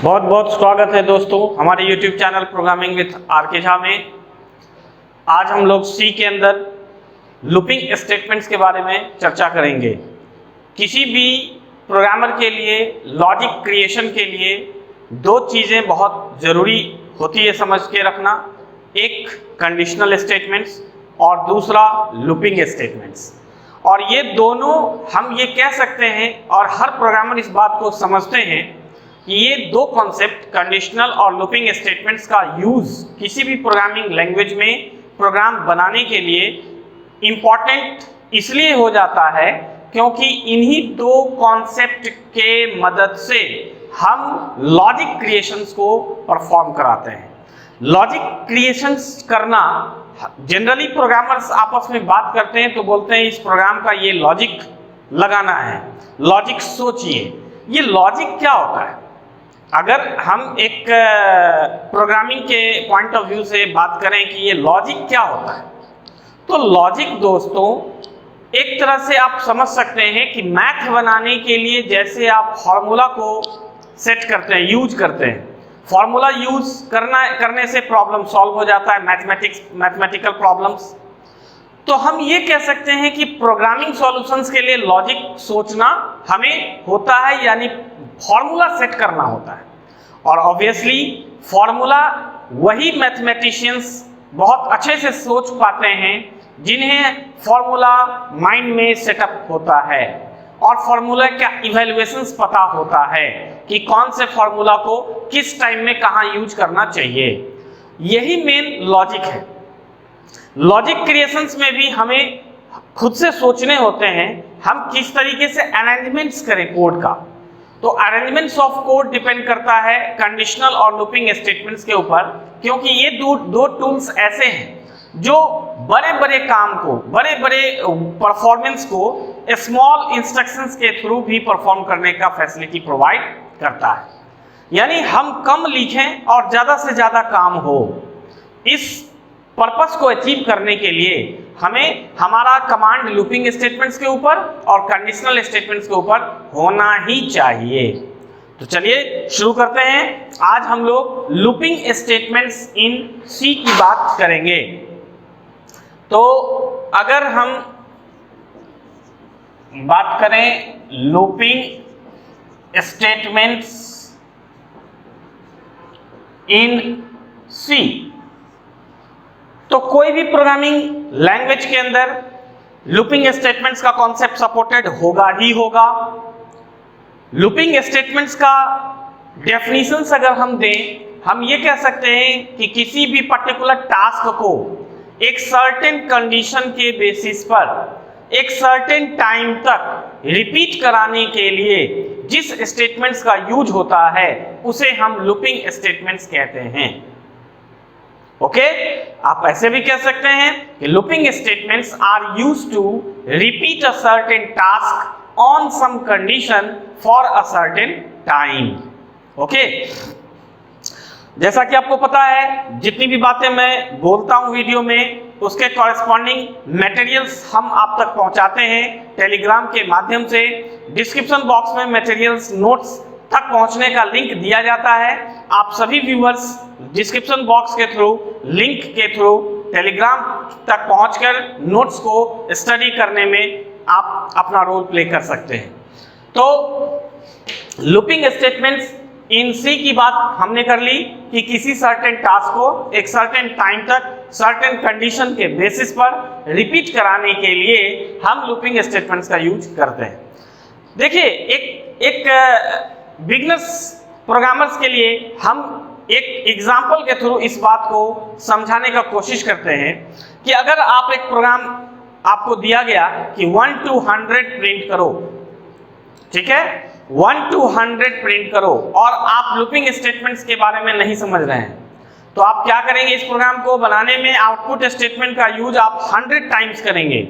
बहुत बहुत स्वागत है दोस्तों हमारे YouTube channel programming with R K. Jha में। आज हम लोग सी के अंदर लूपिंग स्टेटमेंट्स के बारे में चर्चा करेंगे। किसी भी प्रोग्रामर के लिए लॉजिक क्रिएशन के लिए दो चीज़ें बहुत ज़रूरी होती है समझ के रखना, एक कंडीशनल स्टेटमेंट्स और दूसरा लूपिंग स्टेटमेंट्स। और ये दोनों हम ये कह सकते हैं और हर प्रोग्रामर इस बात को समझते हैं कि ये दो कॉन्सेप्ट कंडीशनल और लूपिंग स्टेटमेंट्स का यूज किसी भी प्रोग्रामिंग लैंग्वेज में प्रोग्राम बनाने के लिए इम्पॉर्टेंट इसलिए हो जाता है क्योंकि इन्हीं दो कॉन्सेप्ट के मदद से हम लॉजिक क्रिएशंस को परफॉर्म कराते हैं। लॉजिक क्रिएशंस करना जनरली प्रोग्रामर्स आपस में बात करते हैं तो बोलते हैं इस प्रोग्राम का ये लॉजिक लगाना है, लॉजिक सोचिए। ये लॉजिक क्या होता है? अगर हम एक प्रोग्रामिंग के पॉइंट ऑफ व्यू से बात करें कि ये लॉजिक क्या होता है, तो लॉजिक दोस्तों एक तरह से आप समझ सकते हैं कि मैथ बनाने के लिए जैसे आप फॉर्मूला को सेट करते हैं, यूज करते हैं, फॉर्मूला यूज करने से प्रॉब्लम सॉल्व हो जाता है, मैथमेटिकल प्रॉब्लम्स। तो हम ये कह सकते हैं कि प्रोग्रामिंग सॉल्यूशंस के लिए लॉजिक सोचना हमें होता है, यानी फॉर्मूला सेट करना होता है। और ऑब्वियसली फॉर्मूला वही मैथमेटिशियंस बहुत अच्छे से सोच पाते हैं जिन्हें फॉर्मूला माइंड में सेटअप होता है और फॉर्मूला का इवैल्यूएशंस पता होता है कि कौन से फॉर्मूला को किस टाइम में कहाँ यूज करना चाहिए। यही मेन लॉजिक है। लॉजिक क्रिएशंस में भी हमें खुद से सोचने होते हैं हम किस तरीके से अरेंजमेंट्स करें कोड का। तो अरेंजमेंट्स ऑफ कोड डिपेंड करता है कंडीशनल और लूपिंग स्टेटमेंट्स के ऊपर, क्योंकि ये दो टूल्स ऐसे हैं जो बड़े बड़े काम को, बड़े बड़े परफॉर्मेंस को स्मॉल इंस्ट्रक्शंस के थ्रू भी परफॉर्म करने का फैसिलिटी प्रोवाइड करता है। यानी हम कम लिखें और ज़्यादा से ज़्यादा काम हो, इस पर्पस को अचीव करने के लिए हमें हमारा कमांड लूपिंग स्टेटमेंट्स के ऊपर और कंडीशनल स्टेटमेंट्स के ऊपर होना ही चाहिए। तो चलिए शुरू करते हैं। आज हम लोग लूपिंग स्टेटमेंट्स इन सी की बात करेंगे। तो अगर हम बात करें लूपिंग स्टेटमेंट्स इन सी, तो कोई भी प्रोग्रामिंग लैंग्वेज के अंदर लूपिंग स्टेटमेंट्स का कॉन्सेप्ट सपोर्टेड होगा ही होगा। लूपिंग स्टेटमेंट्स का डेफिनेशंस अगर हम दें, हम ये कह सकते हैं कि किसी भी पर्टिकुलर टास्क को एक सर्टेन कंडीशन के बेसिस पर एक सर्टेन टाइम तक रिपीट कराने के लिए जिस स्टेटमेंट्स का यूज होता है उसे हम लूपिंग स्टेटमेंट्स कहते हैं। ओके, आप ऐसे भी कह सकते हैं कि looping statements are used to repeat a certain task on some condition for a certain time. Okay, जैसा कि आपको पता है जितनी भी बातें मैं बोलता हूं वीडियो में उसके कॉरेस्पॉन्डिंग मटेरियल्स हम आप तक पहुंचाते हैं टेलीग्राम के माध्यम से। डिस्क्रिप्शन बॉक्स में मटेरियल्स नोट्स तक पहुंचने का लिंक दिया जाता है। आप सभी व्यूअर्स डिस्क्रिप्शन बॉक्स के थ्रू, लिंक के थ्रू टेलीग्राम तक पहुंचकर नोट्स को स्टडी करने में आप अपना रोल प्ले कर सकते हैं। तो लूपिंग स्टेटमेंट्स इन सी की बात हमने कर ली कि किसी सर्टेन टास्क को एक सर्टेन टाइम तक सर्टेन कंडीशन के बेसिस पर रिपीट कराने के लिए हम लूपिंग स्टेटमेंट्स का यूज करते हैं। देखिए, एक बिगनर्स प्रोग्रामर्स के लिए हम एक एग्जाम्पल के थ्रू इस बात को समझाने का कोशिश करते हैं कि अगर आप एक प्रोग्राम आपको दिया गया कि 1 to 100 प्रिंट करो, ठीक है, 1 to 100 प्रिंट करो, और आप लूपिंग स्टेटमेंट्स के बारे में नहीं समझ रहे हैं, तो आप क्या करेंगे? इस प्रोग्राम को बनाने में आउटपुट स्टेटमेंट का यूज आप 100 टाइम्स करेंगे।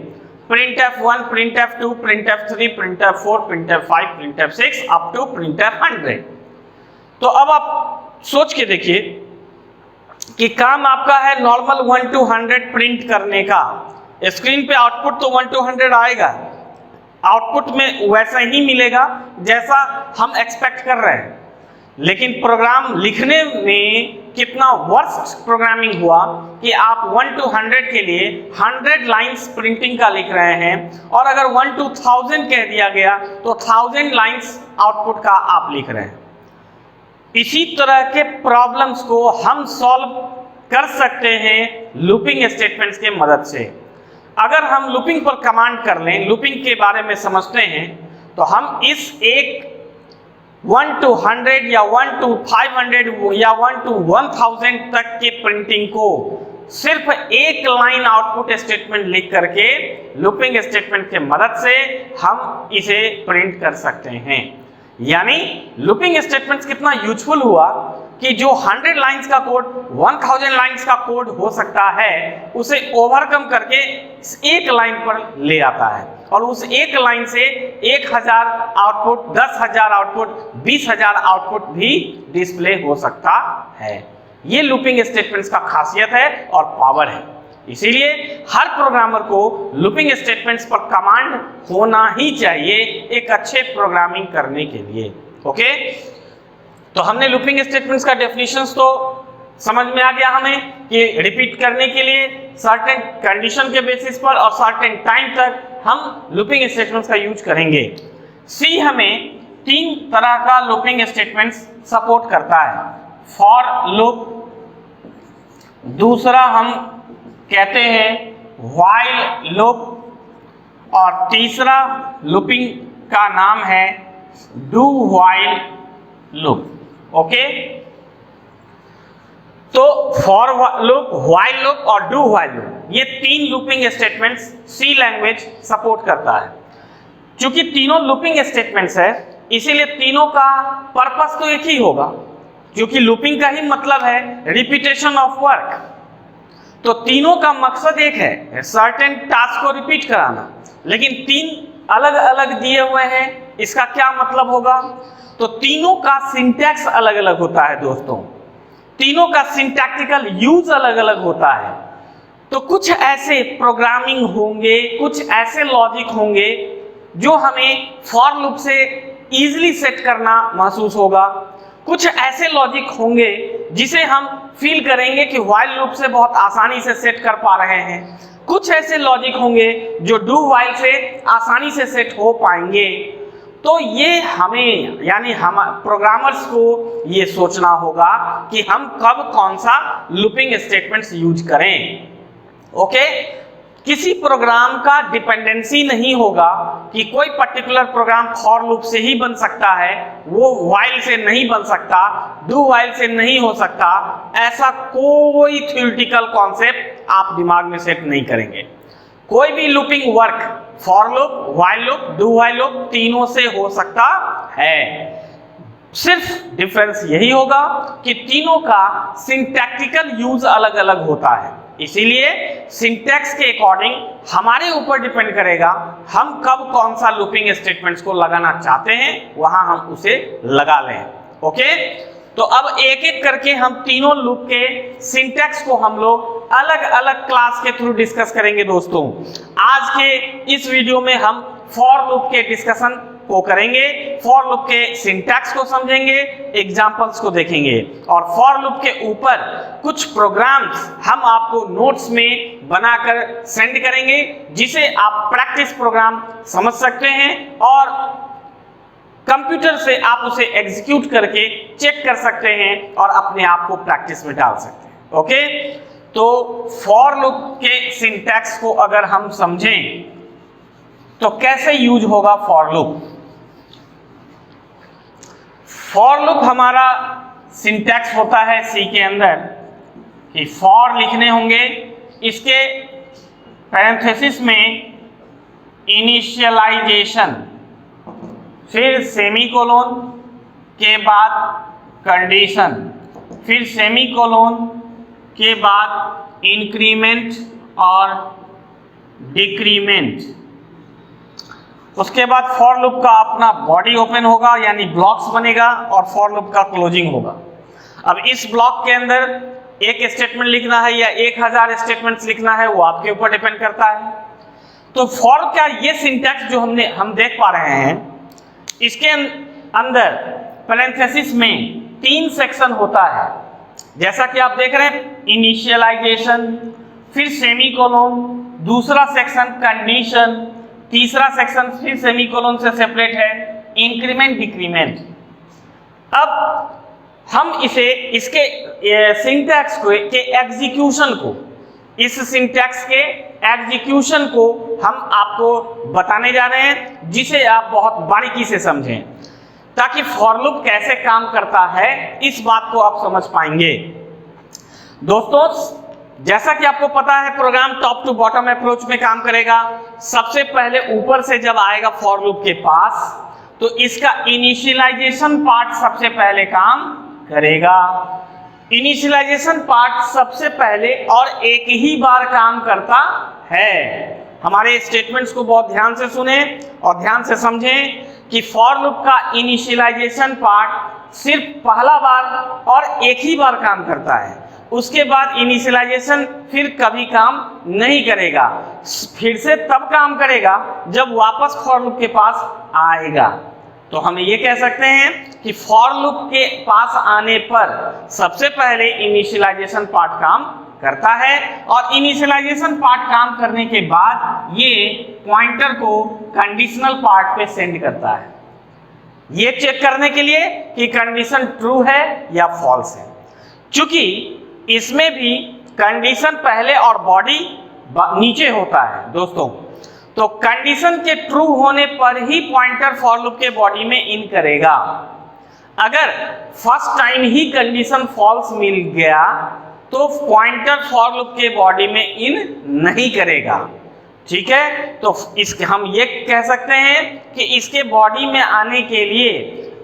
printf1, printf2, printf3, printf4, printf5, printf6 up to printf100। तो अब आप सोच के देखिए कि काम आपका है नॉर्मल 1 to 100 प्रिंट करने का। स्क्रीन पे आउटपुट तो 1 to 100 आएगा, आउटपुट में वैसा ही मिलेगा जैसा हम एक्सपेक्ट कर रहे हैं। लेकिन प्रोग्राम लिखने में कितना वर्स्ट प्रोग्रामिंग हुआ कि आप 1 to 100 के लिए 100 लाइंस प्रिंटिंग का लिख रहे हैं, और अगर 1 to 1000 कह दिया गया तो 1000 लाइंस आउटपुट का आप लिख रहे हैं। इसी तरह के प्रॉब्लम्स को हम सॉल्व कर सकते हैं लूपिंग स्टेटमेंट्स के मदद से। अगर हम लूपिंग पर कमांड कर लें, लूपिंग के बारे में समझते हैं, तो हम इस एक 1 to 100 या 1 to 500 या 1 to 1000 तक के प्रिंटिंग को सिर्फ एक लाइन आउटपुट स्टेटमेंट लिख करके लूपिंग स्टेटमेंट के मदद से हम इसे प्रिंट कर सकते हैं। यानी लूपिंग स्टेटमेंट्स कितना यूजफुल हुआ कि जो 100 लाइंस का कोड 1000 लाइंस का कोड हो सकता है, उसे ओवरकम करके एक लाइन पर ले आता है, और उस एक लाइन से 1000 आउटपुट, 10,000 आउटपुट, 20,000 आउटपुट भी डिस्प्ले हो सकता है। ये लूपिंग स्टेटमेंट्स का खासियत है और पावर है। इसीलिए हर प्रोग्रामर को लूपिंग स्टेटमेंट्स पर कमांड होना ही चाहिए एक अच्छे प्रोग्रामिंग करने के लिए। ओके, तो हमने लूपिंग स्टेटमेंट्स का डेफिनेशंस तो समझ में आ गया हमें कि रिपीट करने के लिए सर्टेन कंडीशन के बेसिस पर और सर्टेन टाइम तक हम लूपिंग स्टेटमेंट्स का यूज करेंगे। सी हमें 3 तरह का लूपिंग स्टेटमेंट्स सपोर्ट करता है। फॉर लूप, दूसरा हम कहते हैं व्हाइल लूप, और तीसरा लूपिंग का नाम है डू व्हाइल लूप। ओके, तो फॉर लूप, व्हाइल लूप और डू व्हाइल लूप, ये 3 लूपिंग स्टेटमेंट्स सी लैंग्वेज सपोर्ट करता है। क्योंकि तीनों लूपिंग स्टेटमेंट्स है, इसीलिए तीनों का पर्पस तो एक ही होगा, क्योंकि लूपिंग का ही मतलब है रिपीटेशन ऑफ वर्क। तो तीनों का मकसद एक है, सर्टेन टास्क को रिपीट कराना, लेकिन 3 अलग अलग दिए हुए हैं। इसका क्या मतलब होगा? तो तीनों का सिंटैक्स अलग अलग होता है दोस्तों, तीनों का सिंटैक्टिकल यूज अलग अलग होता है। तो कुछ ऐसे प्रोग्रामिंग होंगे, कुछ ऐसे लॉजिक होंगे जो हमें फॉर लूप से इजीली सेट करना महसूस होगा, कुछ ऐसे लॉजिक होंगे जिसे हम फील करेंगे कि व्हाइल लूप से बहुत आसानी से सेट कर पा रहे हैं, कुछ ऐसे लॉजिक होंगे जो डू व्हाइल से आसानी से सेट हो पाएंगे। तो ये हमें, यानी हम प्रोग्रामर्स को ये सोचना होगा कि हम कब कौन सा लूपिंग स्टेटमेंट्स यूज करें। ओके, किसी प्रोग्राम का डिपेंडेंसी नहीं होगा कि कोई पर्टिकुलर प्रोग्राम फॉर लूप से ही बन सकता है, वो व्हाइल से नहीं बन सकता, डू व्हाइल से नहीं हो सकता। ऐसा कोई थ्योरेटिकल कॉन्सेप्ट आप दिमाग में सेट नहीं करेंगे। कोई भी looping work for loop, while loop, do while loop तीनों से हो सकता है। सिर्फ डिफरेंस यही होगा कि तीनों का सिंटैक्टिकल यूज अलग अलग होता है। इसीलिए सिंटैक्स के अकॉर्डिंग हमारे ऊपर डिपेंड करेगा हम कब कौन सा लूपिंग स्टेटमेंट्स को लगाना चाहते हैं, वहां हम उसे लगा लें। ओके, तो अब एक एक करके हम तीनों लूप के सिंटैक्स को हम लोग अलग अलग क्लास के थ्रू डिस्कस करेंगे दोस्तों। आज के इस वीडियो में हम फॉर लूप के डिस्कशन को करेंगे, फॉर लूप के सिंटैक्स को समझेंगे, एग्जांपल्स को देखेंगे, और फॉर लूप के ऊपर कुछ प्रोग्राम्स हम आपको नोट्स में बनाकर सेंड करेंगे, जिसे आप प्रैक्टिस प्रोग्राम समझ सकते हैं और कंप्यूटर से आप उसे एग्जीक्यूट करके चेक कर सकते हैं और अपने आप को प्रैक्टिस में डाल सकते हैं। ओके, तो फॉर लूप के सिंटैक्स को अगर हम समझें तो कैसे यूज होगा फॉर लूप। फॉर लूप हमारा सिंटैक्स होता है सी के अंदर कि फॉर लिखने होंगे, इसके पैरेंथेसिस में इनिशियलाइजेशन, फिर सेमीकोलोन के बाद कंडीशन, फिर सेमीकोलोन के बाद इंक्रीमेंट और डिक्रीमेंट। उसके बाद फॉर लूप का अपना बॉडी ओपन होगा, यानी ब्लॉक्स बनेगा, और फॉर लूप का क्लोजिंग होगा। अब इस ब्लॉक के अंदर एक स्टेटमेंट लिखना है या 1000 स्टेटमेंट्स लिखना है, वो आपके ऊपर डिपेंड करता है। तो फॉर का ये सिंटैक्स जो हम देख पा रहे हैं, इसके अंदर पैरेंथेसिस में 3 सेक्शन होता है, जैसा कि आप देख रहे हैं, इनिशियलाइजेशन, फिर सेमीकोलन, दूसरा सेक्शन कंडीशन, तीसरा सेक्शन फिर सेमीकोलन से सेपरेट है इंक्रीमेंट डिक्रीमेंट। अब हम इसके सिंटैक्स के एग्जीक्यूशन को, इस सिंटैक्स के एग्जीक्यूशन को हम आपको बताने जा रहे हैं, जिसे आप बहुत बारीकी से समझें, ताकि फॉर लूप कैसे काम करता है इस बात को आप समझ पाएंगे। दोस्तों, जैसा कि आपको पता है, program top to bottom approach में काम करेगा। सबसे पहले ऊपर से जब आएगा फॉर लूप के पास, तो इसका इनिशियलाइजेशन पार्ट सबसे पहले काम करेगा। इनिशियलाइजेशन पार्ट सबसे पहले और एक ही बार काम करता है। हमारे स्टेटमेंट्स को बहुत ध्यान से सुने और ध्यान से समझें कि फॉर लूप का इनिशियलाइजेशन पार्ट सिर्फ पहला बार और एक ही बार काम करता है। उसके बाद इनिशियलाइजेशन फिर कभी काम नहीं करेगा, फिर से तब काम करेगा जब वापस फॉर लूप के पास आएगा। तो हम ये कह सकते हैं कि फॉर लूप के पास आने पर सबसे पहले इनिशियलाइजेशन पार्ट काम करता है, और इनिशियलाइजेशन पार्ट काम करने के बाद ये पॉइंटर को कंडीशनल पार्ट पे सेंड करता है, ये चेक करने के लिए कि कंडीशन ट्रू है या फॉल्स है। चूंकि इसमें भी कंडीशन पहले और बॉडी नीचे होता है दोस्तों, तो कंडीशन के ट्रू होने पर ही पॉइंटर फॉर लूप के बॉडी में इन करेगा। अगर फर्स्ट टाइम ही कंडीशन फॉल्स मिल गया तो पॉइंटर फॉर लूप के बॉडी में इन नहीं करेगा। ठीक है, तो हम ये कह सकते हैं कि इसके बॉडी में आने के लिए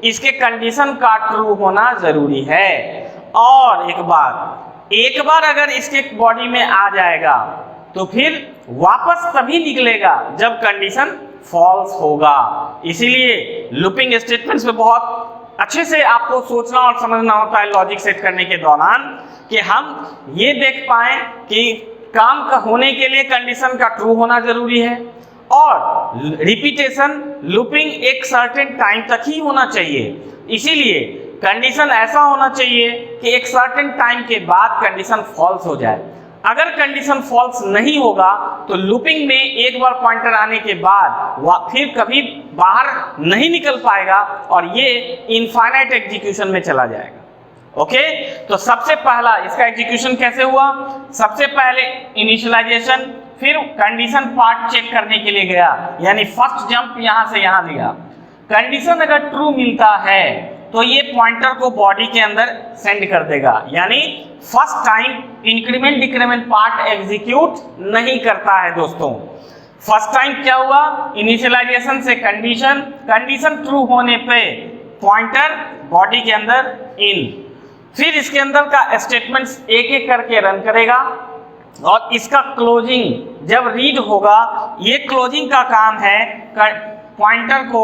इसके कंडीशन का ट्रू होना जरूरी है। और एक बार अगर इसके बॉडी में आ जाएगा तो फिर वापस तभी निकलेगा जब कंडीशन फॉल्स होगा। इसीलिए लूपिंग स्टेटमेंट्स में बहुत अच्छे से आपको सोचना और समझना होता है लॉजिक सेट करने के दौरान, कि हम ये देख पाएं कि काम का होने के लिए कंडीशन का ट्रू होना जरूरी है, और रिपीटेशन लूपिंग एक सर्टेन टाइम तक ही होना चाहिए। इसीलिए कंडीशन ऐसा होना चाहिए कि एक सर्टेन टाइम के बाद कंडीशन फॉल्स हो जाए। अगर कंडीशन फॉल्स नहीं होगा तो लूपिंग में एक बार पॉइंटर आने के बाद फिर कभी बाहर नहीं निकल पाएगा और ये इनफाइनाइट एग्जीक्यूशन में चला जाएगा। ओके, तो सबसे पहला इसका एग्जीक्यूशन कैसे हुआ? सबसे पहले इनिशियलाइजेशन, फिर कंडीशन पार्ट चेक करने के लिए गया, यानी फर्स्ट जंप यहां से यहां लिया। कंडीशन अगर ट्रू मिलता है तो ये पॉइंटर को बॉडी के अंदर सेंड कर देगा, यानी first time increment decrement part execute नहीं करता है दोस्तों। फर्स्ट टाइम क्या हुआ? इनिशियलाइजेशन से कंडीशन ट्रू होने पे पॉइंटर बॉडी के अंदर इन, फिर इसके अंदर का स्टेटमेंट्स एक एक करके रन करेगा, और इसका क्लोजिंग जब रीड होगा, ये क्लोजिंग का काम है पॉइंटर को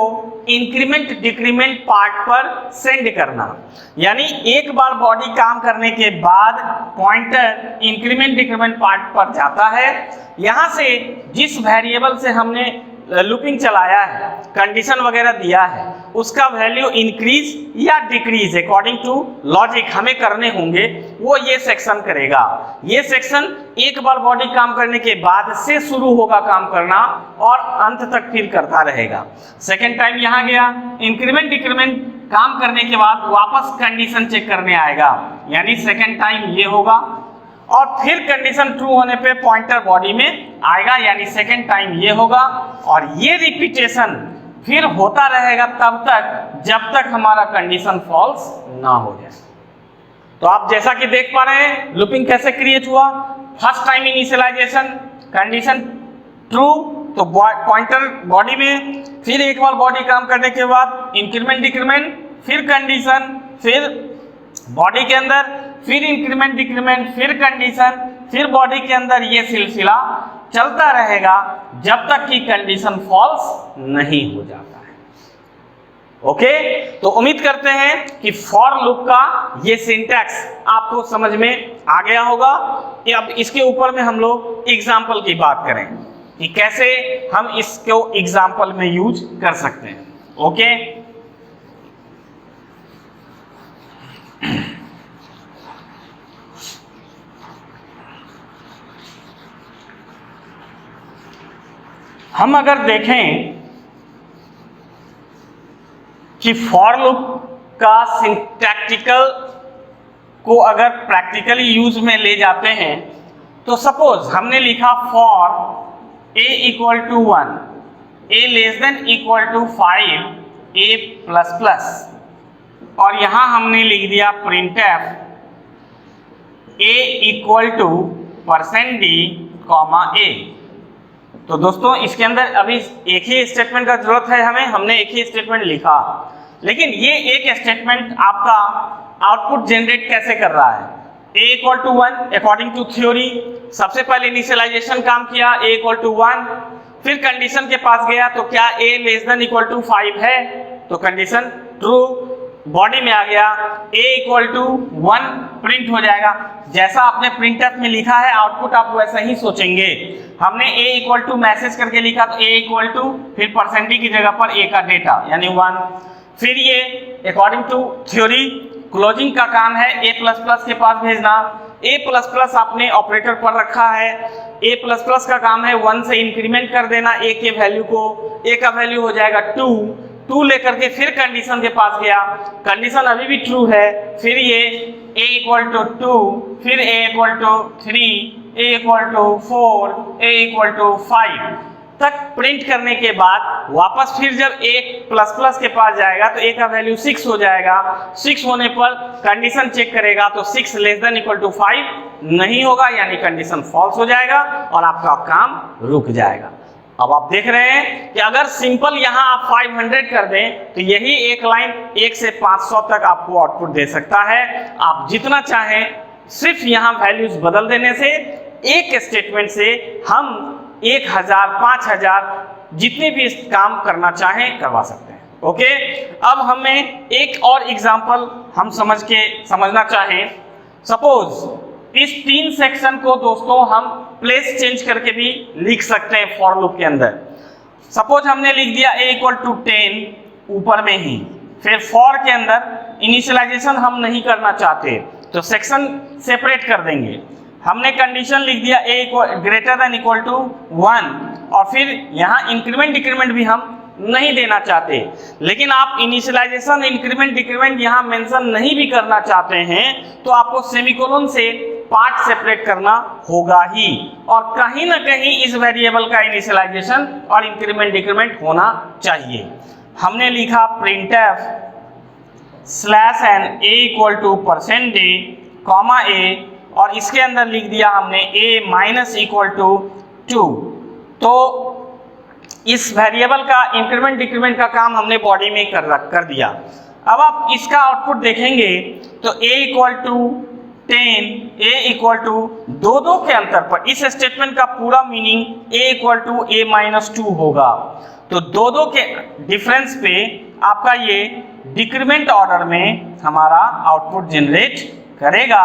इंक्रीमेंट डिक्रीमेंट पार्ट पर सेंड करना। यानी एक बार बॉडी काम करने के बाद पॉइंटर इंक्रीमेंट डिक्रीमेंट पार्ट पर जाता है, यहां से जिस वेरिएबल से हमने लूपिंग चलाया है, कंडीशन वगैरह दिया है, उसका वैल्यू इंक्रीज या डिक्रीज अकॉर्डिंग टू लॉजिक हमें करने होंगे, वो ये सेक्शन करेगा। ये सेक्शन एक बार बॉडी काम करने के बाद से शुरू होगा काम करना और अंत तक फिर करता रहेगा। सेकेंड टाइम यहाँ गया, इंक्रीमेंट डिक्रीमेंट काम करने के बाद वापस कंडीशन चेक करने आएगा, यानी सेकेंड टाइम ये होगा, और फिर कंडीशन ट्रू होने पे पॉइंटर बॉडी में आएगा, यानी सेकेंड टाइम ये होगा, और ये रिपीटेशन फिर होता रहेगा तब तक जब तक हमारा कंडीशन फॉल्स ना हो जाए। तो आप जैसा कि देख पा रहे हैं लूपिंग कैसे क्रिएट हुआ। First time initialization, condition true तो पॉइंटर बॉडी में, फिर एक बार बॉडी काम करने के बाद इंक्रीमेंट डिक्रीमेंट, फिर कंडीशन, फिर बॉडी के अंदर, फिर इंक्रीमेंट डिक्रीमेंट, फिर कंडीशन, फिर बॉडी के अंदर, ये सिलसिला चलता रहेगा जब तक कि कंडीशन फॉल्स नहीं हो जाता है। ओके, तो उम्मीद करते हैं कि फॉर लूप का ये सिंटैक्स आपको समझ में आ गया होगा। अब इसके ऊपर में हम लोग एग्जाम्पल की बात करें कि कैसे हम इसको एग्जाम्पल में यूज कर सकते हैं। ओके, हम अगर देखें कि फॉर लूप का सिंटैक्टिकल को अगर प्रैक्टिकली यूज में ले जाते हैं तो सपोज हमने लिखा for a equal to 1, a less than equal to 5, a plus plus, और यहां हमने लिख दिया printf a equal to %d, a। तो दोस्तों इसके अंदर अभी एक ही स्टेटमेंट का जरूरत है हमें, हमने एक ही स्टेटमेंट लिखा, लेकिन ये एक स्टेटमेंट आपका आउटपुट जनरेट कैसे कर रहा है। a equal to 1 according to theory, सबसे पहले इनिशियलाइजेशन काम किया a इक्वल टू 1, फिर कंडीशन के पास गया तो क्या a less than equal to 5 है, तो कंडीशन ट्रू, बॉडी में आ गया a इक्वल टू 1 प्रिंट हो जाएगा। जैसा आपने प्रिंटफ में लिखा है आउटपुट आप वैसा ही सोचेंगे। हमने a इक्वल टू मैसेज करके लिखा तो a इक्वल टू फिर %d की जगह पर a का डेटा यानी 1, फिर ये अकॉर्डिंग टू थ्योरी क्लोजिंग का काम है a के पास भेजना। a आपने ऑपरेटर पर रखा है, a का काम है 1 से इंक्रीमेंट कर देना a के वैल्यू को, a का वैल्यू हो जाएगा 2 लेकर के फिर कंडीशन के पास गया, कंडीशन अभी भी ट्रू है, फिर ये a इक्वल टू 2, फिर a equal to 3, a equal to 4, a equal to 5 तक प्रिंट करने के बाद वापस फिर जब a के पास जाएगा तो a का वैल्यू 6 हो जाएगा। 6 होने पर कंडीशन चेक करेगा तो 6 लेस देन इक्वल टू 5 नहीं होगा, यानी कंडीशन फॉल्स हो जाएगा और आपका काम रुक जाएगा। अब आप देख रहे हैं कि अगर सिंपल यहां आप 500 कर दें तो यही एक लाइन 1 से 500 तक आपको आउटपुट दे सकता है। आप जितना चाहें सिर्फ यहां वैल्यूज बदल देने से, एक स्टेटमेंट से हम 1000, 5000 जितने भी काम करना चाहें करवा सकते हैं। ओके, अब हमें एक और एग्जांपल हम समझना चाहें। सपोज इस 3 सेक्शन को दोस्तों हम प्लेस चेंज करके भी लिख सकते हैं फॉर लूप के अंदर। सपोज हमने लिख दिया a इक्वल टू 10 ऊपर में ही, फिर फॉर के अंदर इनिशियलाइजेशन हम नहीं करना चाहते तो सेक्शन सेपरेट कर देंगे। हमने कंडीशन लिख दिया a greater than equal to 1 और फिर यहाँ इंक्रीमेंट डिक्रीमेंट भी हम नहीं देना चाहते, लेकिन आप इनिशियलाइजेशन इंक्रीमेंट डिक्रीमेंट यहाँ मेंशन नहीं भी करना चाहते हैं तो आपको सेमीकोलन से पार्ट सेपरेट करना होगा ही, और कहीं ना कहीं इस वेरिएबल का इनिशियलाइजेशन और इंक्रीमेंट डिक्रीमेंट होना चाहिए। हमने लिखा printf /n a equal to %d, a, और इसके अंदर लिख दिया हमने a माइनस इक्वल टू 2। तो इस वेरिएबल का इंक्रीमेंट डिक्रीमेंट का काम हमने बॉडी में कर दिया। अब आप इसका आउटपुट देखेंगे तो a equal to 10, a equal to 2 के अंतर पर इस स्टेटमेंट का पूरा meaning a equal to a minus 2 होगा। तो 2 के डिफरेंस पे आपका ये डिक्रीमेंट ऑर्डर में हमारा आउटपुट जनरेट करेगा,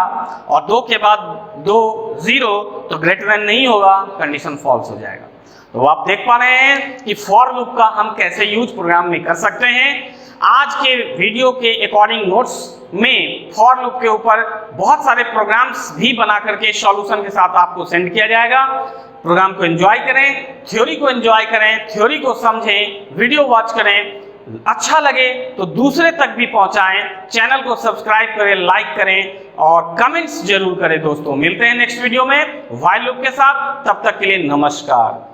और 2 के बाद 2 0 तो ग्रेटर देन नहीं होगा, कंडीशन फॉल्स हो जाएगा। तो आप देख पा रहे हैं कि फॉर लूप का हम कैसे यूज प्रोग्राम में कर सकते हैं। आज के वीडियो के अकॉर्डिंग नोट्स में फॉर लूप के ऊपर बहुत सारे प्रोग्राम्स भी बना करके सॉल्यूशन के साथ आपको सेंड किया जाएगा। प्रोग्राम को एंजॉय करें, थ्योरी को एंजॉय करें, थ्योरी को समझें, वीडियो वॉच करें, अच्छा लगे तो दूसरे तक भी पहुंचाएं, चैनल को सब्सक्राइब करें, लाइक करें और कमेंट्स जरूर करें। दोस्तों मिलते हैं नेक्स्ट वीडियो में व्हाइल लूप के साथ, तब तक के लिए नमस्कार।